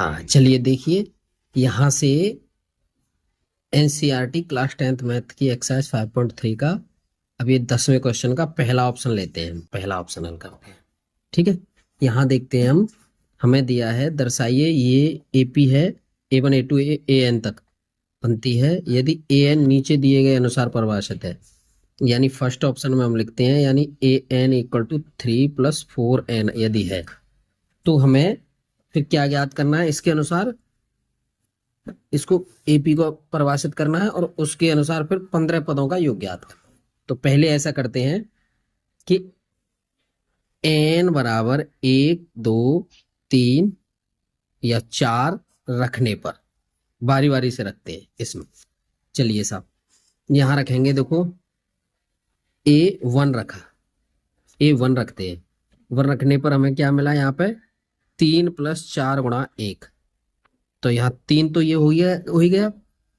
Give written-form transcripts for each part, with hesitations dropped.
हाँ चलिए देखिए, यहाँ से एनसीईआरटी क्लास 10th मैथ की एक्सरसाइज 5.3 का अब ये 10वें क्वेश्चन का पहला ऑप्शन लेते हैं। पहला ऑप्शन हल करते हैं, ठीक है। यहाँ देखते हैं हम, हमें दिया है दर्शाइए ये एपी है, A1 A2 AN तक बनती है यदि AN नीचे दिए गए अनुसार परिभाषित है। यानी फर्स्ट ऑप्शन में हम लिखते हैं यानी AN इक्वल टू 3 + 4N यदि है, तो हमें फिर क्या ज्ञात करना है, इसके अनुसार इसको एपी को परिभाषित करना है और उसके अनुसार फिर 15 पदों का योग ज्ञात करना है। तो पहले ऐसा करते हैं कि n बराबर 1 2 3 या 4 रखने पर बारी बारी से रखते हैं इसमें। चलिए साहब यहां रखेंगे, देखो A1 रखा, A1 रखते हैं। 1 रखने पर हमें क्या मिला, यहाँ पे 3 + 4 × 1, तो यहाँ 3 तो ये हो ही गया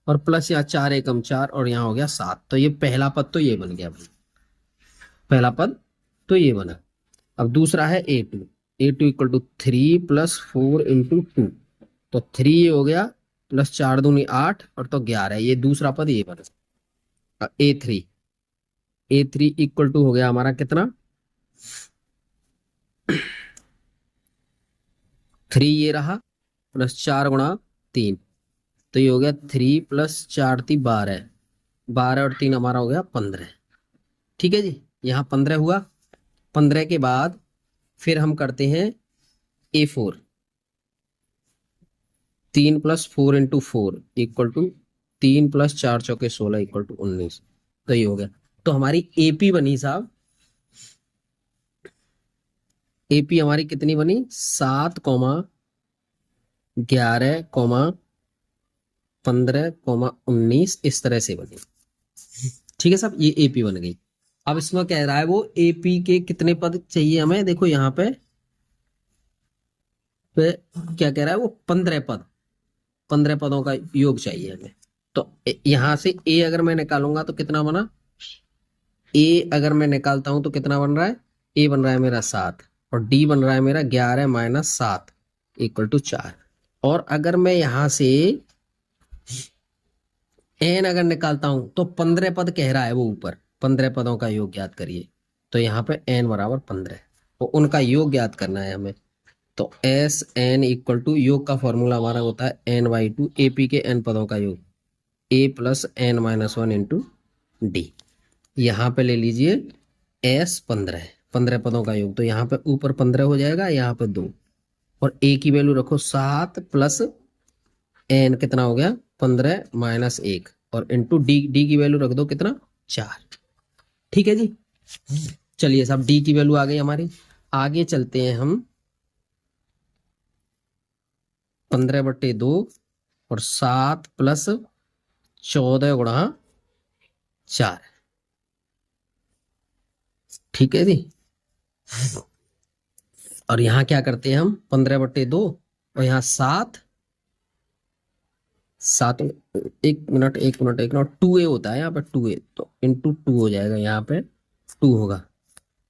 और प्लस यहाँ 4 एकम 4 और यहाँ हो गया 7, तो ये पहला पद तो ये बन गया भाई, पहला पद तो ये बना। अब दूसरा है A2 इक्वल टू 3 + 4 × 2, तो 3 ये हो गया प्लस 4 दूनी 8 और तो 11, ये दूसरा पद ये बना। A3 इक्वल टू हो गया हमारा कितना, 3 ये रहा प्लस 4 × 3, तो ये हो गया 3 + 4 = 12, 12 और 3 हमारा हो गया 15। ठीक है जी, यहाँ 15 हुआ। 15 के बाद फिर हम करते हैं A4, 3 + 4 × 4 equal to 3 + 4 × 16 equal to 19, तो ये हो गया। तो हमारी एपी बनी साहब, एपी हमारी कितनी बनी, 7, 11, 15, 19 इस तरह से बनी। ठीक है साहब, ये एपी बन गई। अब इसमें कह रहा है वो एपी के कितने पद चाहिए हमें, देखो यहाँ पे क्या कह रहा है वो 15 पद, 15 पदों का योग चाहिए हमें। तो यहां से ए अगर मैं निकालूंगा तो कितना बना, ए अगर मैं निकालता हूं तो कितना बन रहा है, ए बन रहा है मेरा 7 और डी बन रहा है मेरा 11 - 7 इक्वल टू 4। और अगर मैं यहां से एन अगर निकालता हूं तो 15 पद कह रहा है वो ऊपर, 15 पदों का योग ज्ञात करिए। तो यहाँ पे एन बराबर 15 और उनका योग ज्ञात करना है हमें। तो एस एन इक्वल टू, योग का फॉर्मूला हमारा होता है n/2, एपी के n पदों का योग a + n - 1 × d। यहाँ पे ले लीजिए एस 15, 15 पदों का योग, तो यहाँ पे ऊपर 15 हो जाएगा, यहाँ पे 2 और a की वैल्यू रखो 7 + n कितना हो गया 15 - 1 और इंटू डी की वैल्यू रख दो कितना 4। ठीक है जी, चलिए साहब डी की वैल्यू आ गई हमारी। आगे चलते हैं हम, 15/2 और 7 + 14 × 4। ठीक है जी, और यहाँ क्या करते हैं हम, 15/2 और यहाँ 7 1 मिनट 2a होता है यहाँ पे 2a, तो इंटू 2 हो जाएगा, यहाँ पे 2 होगा,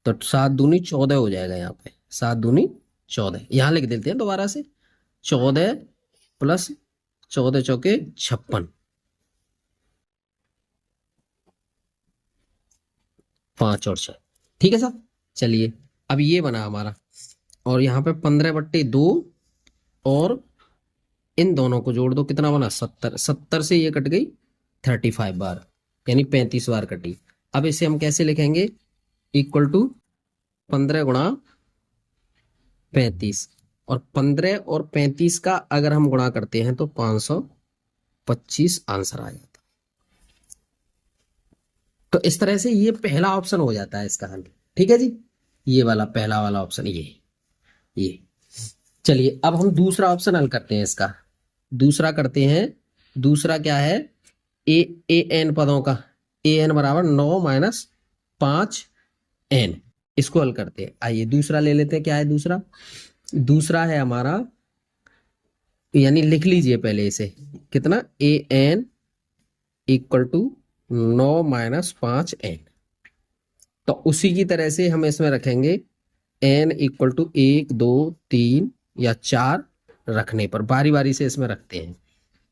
तो 7 दूनी 14 हो जाएगा, यहाँ पे 7 दूनी 14। यहाँ लिख देते हैं दोबारा से, 14 + 14 चौके 56, 5 और 6। ठीक है साहब, चलिए अब ये बना हमारा, और यहाँ पे 15/2 और इन दोनों को जोड़ दो, कितना बना 70, 70 से ये कट गई 35 बार, यानी 35 बार कटी। अब इसे हम कैसे लिखेंगे, इक्वल टू 15 × 35, और 15 और 35 का अगर हम गुणा करते हैं तो 525 आंसर आ जाता। तो इस तरह से ये पहला ऑप्शन हो जाता है इसका हल। ठीक है जी, ये वाला पहला वाला ऑप्शन ये। चलिए अब हम दूसरा ऑप्शन हल करते हैं इसका। दूसरा करते हैं, दूसरा क्या है, ए एन पदों का, ए एन बराबर 9 - 5n, इसको हल करते हैं। आइए दूसरा ले लेते हैं, क्या है दूसरा, दूसरा है हमारा, यानी लिख लीजिए पहले इसे, कितना an इक्वल टू 9 - 5n। तो उसी की तरह से हम इसमें रखेंगे n इक्वल टू 1 2 3 या 4 रखने पर, बारी बारी से इसमें रखते हैं।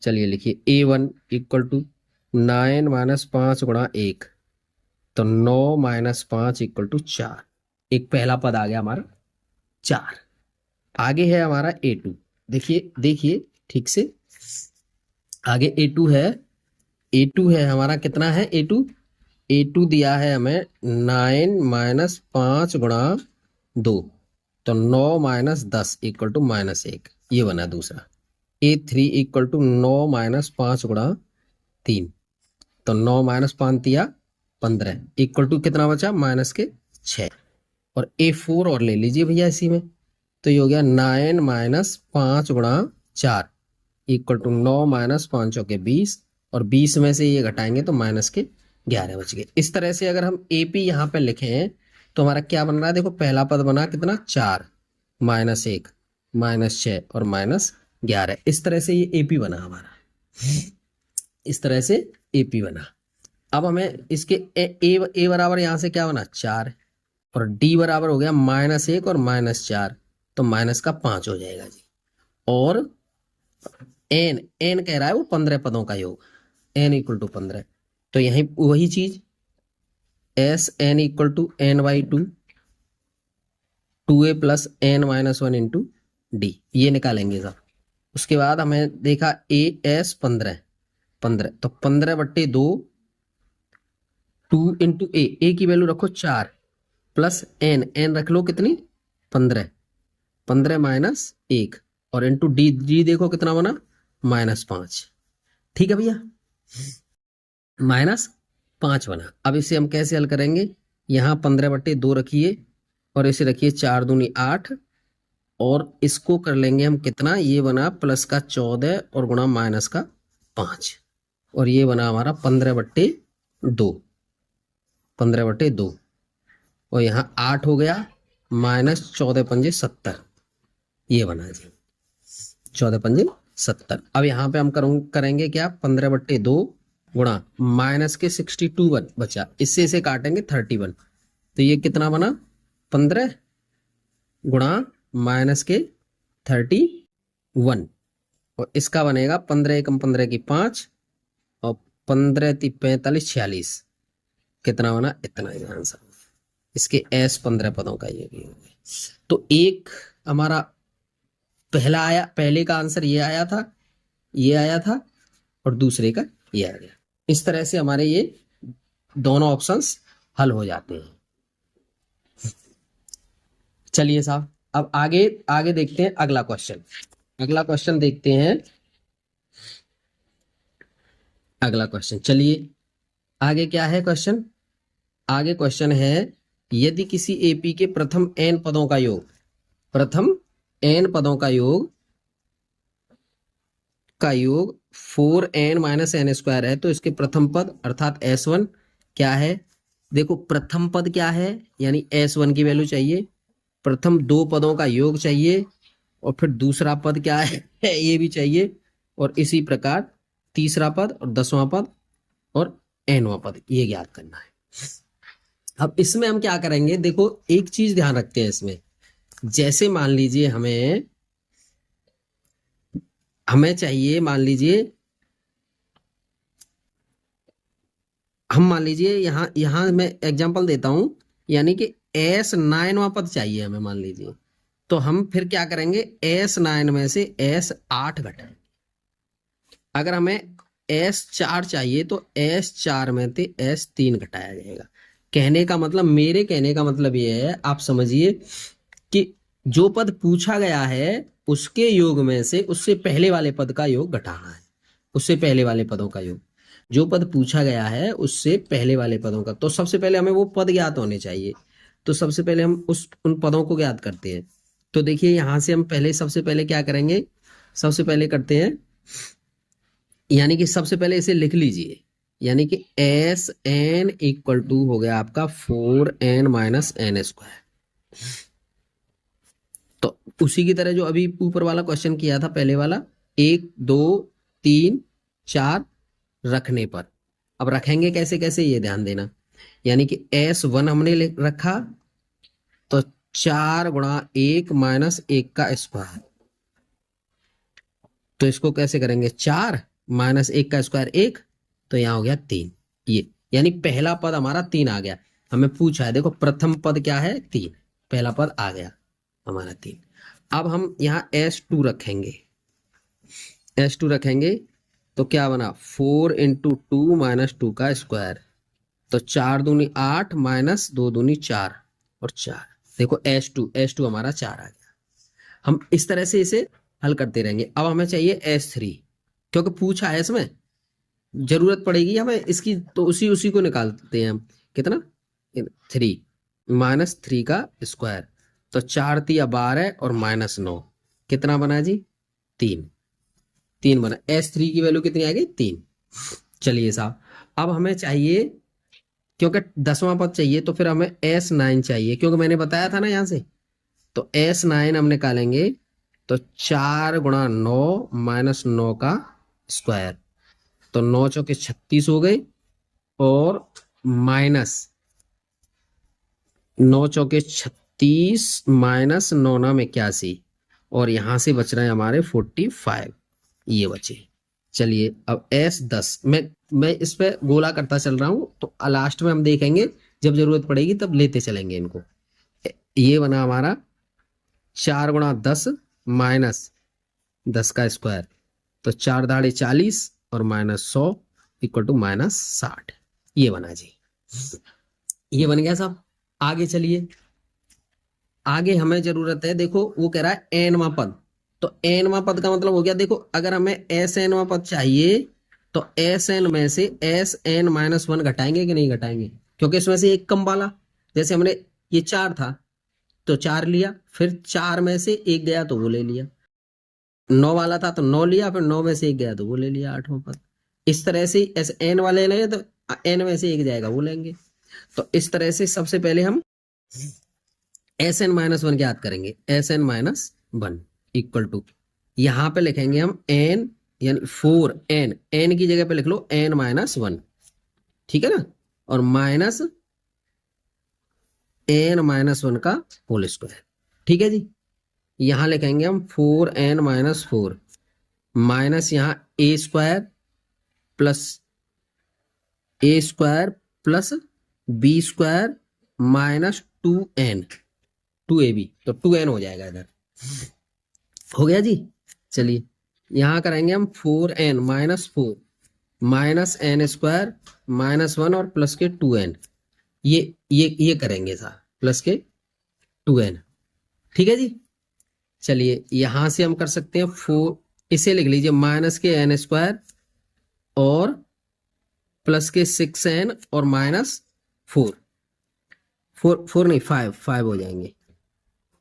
चलिए लिखिए A1 इक्वल टू 9 माइनस 5 गुणा 1, तो 9 माइनस 5 इक्वल टू 4। एक पहला पद आ गया हमारा 4। आगे है हमारा A2, देखिए देखिए ठीक से, आगे A2 है। A2 है हमारा, कितना है A2 दिया है हमें 9 माइनस 5 गुणा 2, तो 9 माइनस 10 इक्वल टू -1, ये बना दूसरा। A3 इक्वल टू 9 माइनस 5 गुणा 3, तो 9 माइनस 5 दिया 15 इक्वल टू कितना बचा -6। और A4 और ले लीजिए भैया इसी में, तो ये हो गया 9 माइनस 5 गुणा 4 इक्वल टू 9 माइनस 5 के 20, और 20 में से ये घटाएंगे तो -11 बच गए। इस तरह से अगर हम AP यहाँ पे लिखें तो हमारा क्या बन रहा है, देखो पहला पद बना कितना 4, -1, -6 और -11। इस तरह से ये AP बना हमारा, इस तरह से AP बना। अब हमें इसके A बराबर यहाँ से क्या बना 4, और D बराबर हो गया -1 और -4, तो -5 हो जाएगा जी। और n कह रहा है वो 15 पदों का योग, n इक्वल टू 15, तो यही वही चीज SN equal to n/2 2a plus n-1 into D, ये निकालेंगे सब। उसके बाद हमें देखा AS 15, तो 15/2 2 इंटू ए की वैल्यू रखो 4 प्लस n रख लो कितनी 15 माइनस 1, और इंटू डी देखो कितना बना -5। ठीक है भैया, -5 बना। अब इसे हम कैसे हल करेंगे, यहाँ 15/2 रखिए और इसे रखिए 4 दूनी 8, और इसको कर लेंगे हम कितना, ये बना प्लस का 14 और गुणा माइनस का 5, और ये बना हमारा 15/2, 15/2, और यहाँ 8 हो गया -14 पंजे 70, ये बना जी 14 पंजे 70। अब यहाँ पे हम करेंगे क्या, 15/2 गुणा माइनस के 62 बचा, इससे इसे काटेंगे 31, तो ये कितना बना 15 गुणा माइनस के 31, और इसका बनेगा 15 एकम 15 की 5, और 15 × 45 46, कितना बना इतना ही आंसर। इसके S 15 पदों का ये भी हो गया। तो एक हमारा पहला आया, पहले का आंसर ये आया था, ये आया था, और दूसरे का ये आ गया। इस तरह से हमारे ये दोनों ऑप्शंस हल हो जाते हैं। चलिए साहब, अब आगे देखते हैं अगला क्वेश्चन। अगला क्वेश्चन देखते हैं, अगला क्वेश्चन। चलिए आगे क्या है क्वेश्चन, आगे क्वेश्चन है यदि किसी AP के प्रथम n पदों का योग, प्रथम n पदों का योग 4n-n² है, तो इसके प्रथम पद अर्थात S1 क्या है, देखो प्रथम पद क्या है, यानी S1 की वैल्यू चाहिए, प्रथम 2 पदों का योग चाहिए, और फिर दूसरा पद क्या है ये भी चाहिए, और इसी प्रकार तीसरा पद और 10वां पद और nवां पद, ये ज्ञात करना है। अब इसमें हम क्या करेंगे, देखो एक चीज ध्यान रखते हैं इसमें, जैसे मान लीजिए हमें चाहिए, मान लीजिए हम मान लीजिए यहाँ मैं एग्जांपल देता हूं, यानी कि S9वां पद चाहिए हमें मान लीजिए, तो हम फिर क्या करेंगे, S9 में से S8 घटाएंगे। अगर हमें S4 चाहिए तो S4 में से S3 घटाया जाएगा। कहने का मतलब, मेरे कहने का मतलब ये है, आप समझिए कि जो पद पूछा गया है उसके योग में से उससे पहले वाले पद का योग घटाना है, उससे पहले वाले पदों का योग, जो पद पूछा गया है उससे पहले वाले पदों का। तो सबसे पहले हमें वो पद ज्ञात होने चाहिए, तो सबसे पहले हम उन पदों को ज्ञात करते हैं। तो देखिए यहां से हम सबसे पहले क्या करेंगे, सबसे पहले करते हैं, यानी कि सबसे पहले इसे लिख लीजिए, यानी कि SN इक्वल टू हो गया आपका 4n माइनस n²। तो उसी की तरह जो अभी ऊपर वाला क्वेश्चन किया था पहले वाला, 1 2 3 4 रखने पर, अब रखेंगे कैसे कैसे ये ध्यान देना, यानी कि S1 हमने रखा तो 4 गुणा 1 माइनस 1 का स्क्वायर, तो इसको कैसे करेंगे, 4 माइनस 1 का स्क्वायर 1, तो यहाँ हो गया 3। ये यानी पहला पद हमारा 3 आ गया। हमें पूछा है, देखो प्रथम पद क्या है, 3, पहला पद आ गया हमारा 3। अब हम यहाँ S2 रखेंगे, S2 रखेंगे तो क्या बना, 4 इंटू 2 माइनस 2 का स्क्वायर, तो 4 दूनी 8 माइनस 2 दूनी 4 और 4। देखो S2 हमारा 4 आ गया। हम इस तरह से इसे हल करते रहेंगे। अब हमें चाहिए S3, क्योंकि पूछा है इसमें, जरूरत पड़ेगी हमें इसकी, तो उसी उसी को निकालते हैं हम। कितना, 3 माइनस 3 का स्क्वायर, तो 4 तिया 12 और माइनस 9, कितना बना जी, 3 बना। S3 की वैल्यू कितनी आ गई, 3। चलिए साहब, अब हमें चाहिए, क्योंकि 10वां पद चाहिए तो फिर हमें S9 चाहिए, क्योंकि मैंने बताया था ना यहाँ से, तो S9 हम निकालेंगे तो 4 गुणा 9 माइनस 9 का स्क्वायर, तो 9 चौके 36 हो गए, और माइनस 9 चौके 36 माइनस 9 नाम 81, और यहां से बच रहे हैं हमारे 45, ये बचे। चलिए अब S10, मैं इस पे गोला करता चल रहा हूं, तो लास्ट में हम देखेंगे, जब जरूरत पड़ेगी तब लेते चलेंगे इनको। ये बना हमारा 4 गुणा 10 माइनस 10 का स्क्वायर, तो 4 दाड़े 40 और माइनस 100 इक्वल टू माइनस 60, ये बना जी, ये बन गया साहब। आगे चलिए, आगे हमें जरूरत है, देखो वो कह रहा है एनवां पद, तो एनवां पद का मतलब हो गया, देखो अगर हमें एस एनवां पद चाहिए तो एस एन में से एस एन माइनस 1 घटाएंगे कि नहीं घटाएंगे, क्योंकि इसमें से एक कम वाला, जैसे हमने ये 4 था तो 4 लिया, फिर 4 में से एक गया तो वो ले लिया, 9 वाला था तो 9 लिया, फिर 9 में से एक गया तो वो ले लिया, 8वां पद। इस तरह से एस एन वाले लेंगे तो एन में से एक जाएगा वो लेंगे। तो इस तरह से सबसे पहले हम एस एन माइनस 1 याद करेंगे, S N minus 1 equal to, यहां पे लिखेंगे हम एन, यानी 4 एन, एन की जगह पे लिख लो एन माइनस 1, ठीक है ना, और माइनस एन माइनस 1 का होल स्क्वायर, ठीक है जी। यहां लिखेंगे हम 4 एन माइनस 4 माइनस यहाँ A square plus B square minus 2n, 2ab, तो 2n हो जाएगा इधर, हो गया जी। चलिए यहां करेंगे हम 4n minus 4 minus N square minus 1 और प्लस के 2n, ये करेंगे साहब, प्लस के 2n, ठीक है जी। चलिए यहां से हम कर सकते हैं 4, इसे लिख लीजिए माइनस के एन स्क्वायर और प्लस के 6n और माइनस 4 नहीं 5 हो जाएंगे,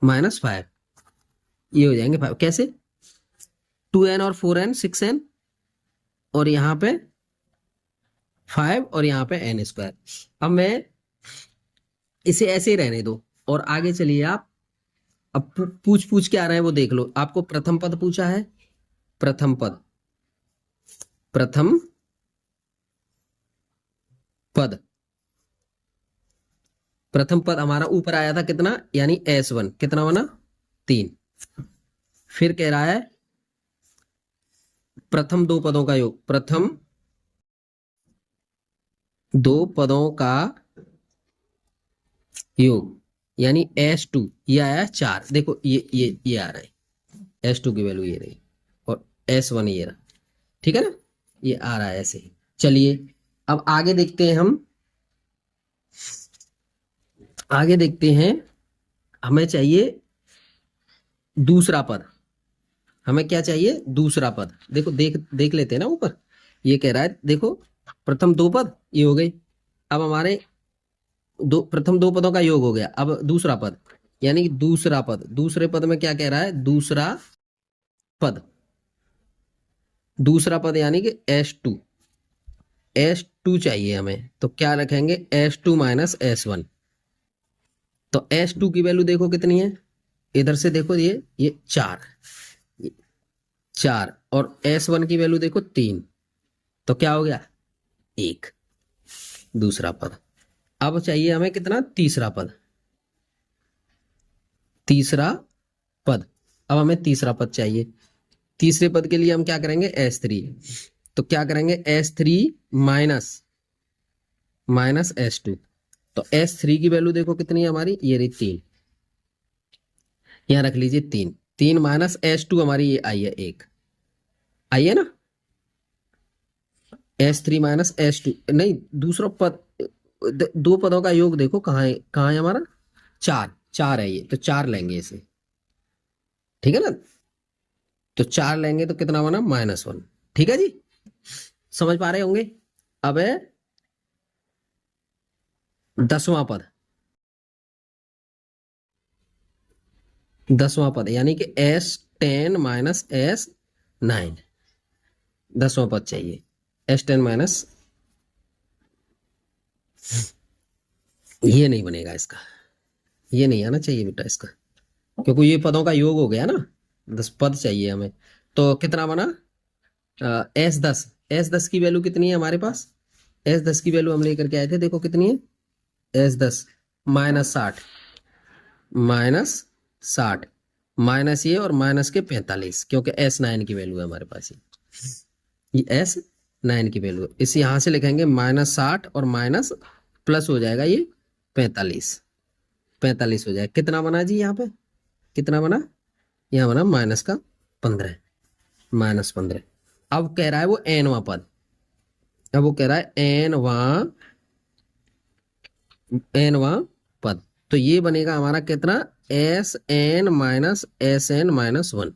माइनस 5, ये हो जाएंगे 5, कैसे, 2n और 4n 6n और यहाँ पे 5 और यहाँ पे n स्क्वायर। अब मैं इसे ऐसे ही रहने दो और आगे चलिए आप, अब पूछ के आ रहे हैं वो देख लो। आपको प्रथम पद पूछा है, प्रथम पद हमारा ऊपर आया था कितना, यानी S1 कितना बना, 3। फिर कह रहा है प्रथम दो पदों का योग, प्रथम दो पदों का योग, यानी S2, ये आया 4, देखो ये आ रहा है, S2 की वैल्यू ये रही और S1 ये रहा, ठीक है ना, ये आ रहा है ऐसे ही। चलिए अब आगे देखते हैं हम, आगे देखते हैं, हमें चाहिए दूसरा पद, हमें क्या चाहिए, दूसरा पद। देखो देख लेते हैं ना ऊपर, ये कह रहा है देखो प्रथम दो पद ये हो गई, अब हमारे प्रथम दो पदों का योग हो गया, अब दूसरा पद, यानी दूसरा पद, दूसरे पद में क्या कह रहा है, दूसरा पद यानी कि S2 चाहिए हमें, तो क्या रखेंगे S2 माइनस S1, तो S2 की वैल्यू देखो कितनी है, इधर से देखो ये 4 और S1 की वैल्यू देखो 3, तो क्या हो गया 1, दूसरा पद। अब चाहिए हमें कितना, तीसरा पद, अब हमें तीसरा पद चाहिए, तीसरे पद के लिए हम क्या करेंगे, S3, तो क्या करेंगे S3 माइनस S2, तो S3 की वैल्यू देखो कितनी है हमारी, ये रही 3, यहाँ रख लीजिए 3, 3 माइनस S2 हमारी ये आई है 1, आई है ना। S3 माइनस S2 नहीं, दूसरा पद, दो पदों का योग देखो कहाँ है हमारा, 4, 4 है ये, तो 4 लेंगे इसे, ठीक है ना। तो 4 लेंगे तो कितना बना, -1, ठीक है जी, समझ पा रहे होंगे। अब है 10वां पद, 10वां पद यानी कि S10 माइनस S9, 10वां पद चाहिए, S10 माइनस, ये नहीं बनेगा इसका, ये नहीं आना चाहिए बेटा इसका, क्योंकि ये पदों का योग हो गया ना, 10 पद चाहिए हमें। तो कितना बना, S10, S10 की वैल्यू कितनी है हमारे पास, S10 की वैल्यू हम लेकर के आए थे, देखो कितनी है, S10 -60, -60 माइनस ये और माइनस के 45, क्योंकि S9 की वैल्यू है हमारे पास, ये S9 की वैल्यू, इस यहां से लिखेंगे -60 और माइनस प्लस हो जाएगा ये 45, 45 हो जाएगा, कितना बना जी यहाँ पे, कितना बना, यहाँ बना -15, -15। अब कह रहा है वो nवां पद, अब वो कह रहा है nवां पद, तो ये बनेगा हमारा कितना, Sn माइनस Sn माइनस 1,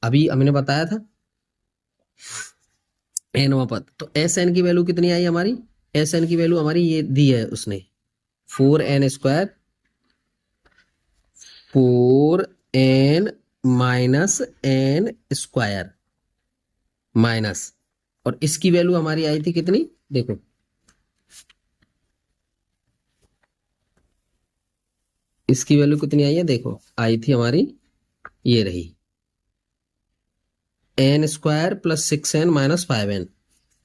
अभी हमने बताया था nवां पद। तो Sn की वैल्यू कितनी आई हमारी, Sn की वैल्यू हमारी ये दी है उसने, 4n² 4n minus n² minus, और इसकी वैल्यू हमारी आई थी कितनी, देखो इसकी वैल्यू कितनी आई है, देखो आई थी हमारी, ये रही n² plus 6n minus 5n,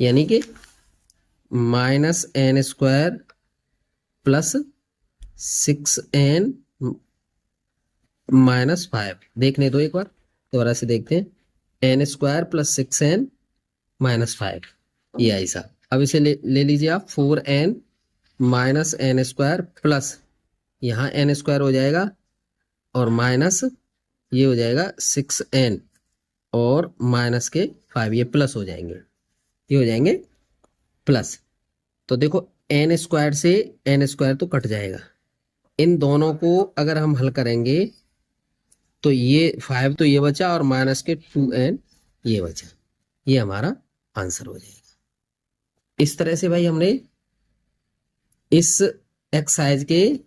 यानी कि -n² प्लस 6n माइनस 5, देखने दो एक बार दोबारा से देखते हैं, n² प्लस 6n माइनस 5, ये ऐसा। अब इसे ले लीजिए आप, 4n माइनस n² प्लस, यहाँ n² हो जाएगा और माइनस ये हो जाएगा 6n और माइनस के 5, ये प्लस हो जाएंगे, ये हो जाएंगे प्लस। तो देखो n² से n² तो कट जाएगा, इन दोनों को अगर हम हल करेंगे तो ये 5 तो ये बचा और माइनस के 2n ये बचा, ये हमारा आंसर हो जाएगा। इस तरह से भाई हमने इस एक्सरसाइज के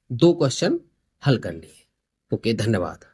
2 क्वेश्चन हल कर लिए। ओके, धन्यवाद।